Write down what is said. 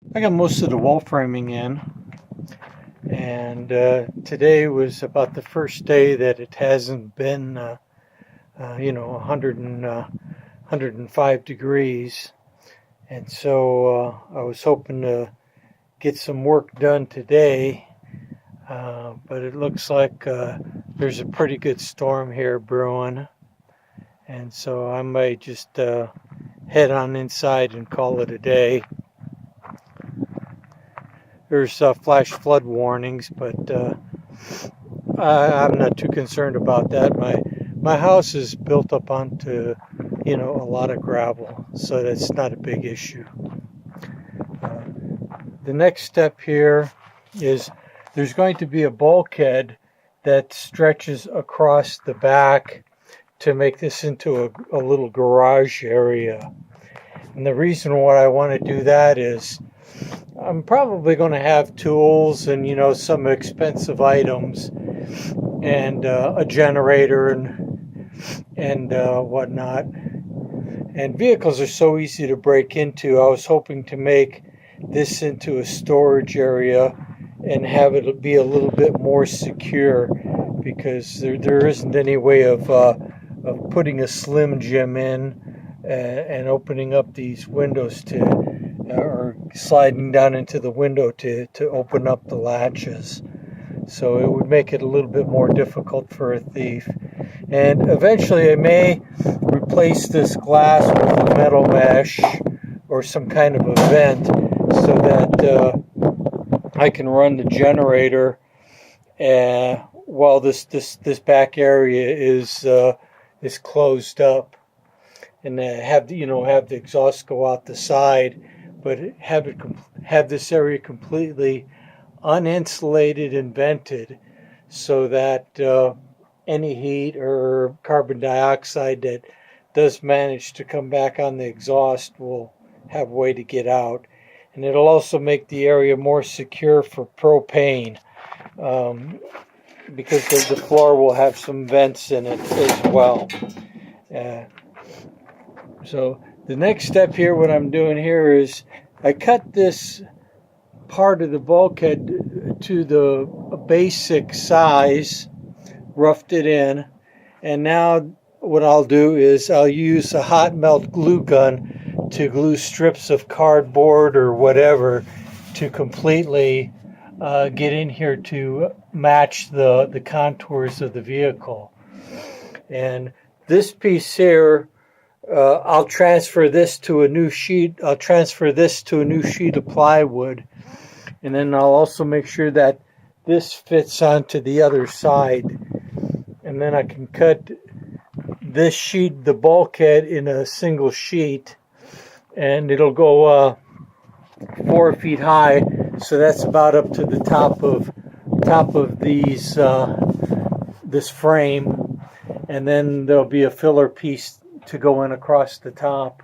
I got most of the wall framing in, and today was about the first day that it hasn't been, 105 degrees. And so I was hoping to get some work done today, but it looks like there's a pretty good storm here brewing. And so I might just head on inside and call it a day. There's flash flood warnings, but I'm not too concerned about that. My house is built up onto, a lot of gravel, so that's not a big issue. The next step here is there's going to be a bulkhead that stretches across the back to make this into a little garage area. And the reason why I want to do that is I'm probably going to have tools and, some expensive items and a generator and whatnot. And vehicles are so easy to break into. I was hoping to make this into a storage area and have it be a little bit more secure, because there isn't any way of putting a Slim Jim in and opening up these windows or sliding down into the window to open up the latches. So it would make it a little bit more difficult for a thief. And eventually I may replace this glass with a metal mesh or some kind of a vent so that I can run the generator while this back area is closed up, and have the exhaust go out the side, but have this area completely uninsulated and vented, so that any heat or carbon dioxide that does manage to come back on the exhaust will have a way to get out. And it'll also make the area more secure for propane, because the floor will have some vents in it as well. So the next step here, what I'm doing here is I cut this part of the bulkhead to the basic size, roughed it in, and now what I'll do is I'll use a hot melt glue gun to glue strips of cardboard or whatever to completely get in here to match the contours of the vehicle. And this piece here, I'll transfer this to a new sheet. I'll transfer this to a new sheet of plywood, and then I'll also make sure that this fits onto the other side. And then I can cut this sheet, the bulkhead, in a single sheet, and it'll go 4 feet high. So that's about up to the top of these this frame, and then there'll be a filler piece to go in across the top.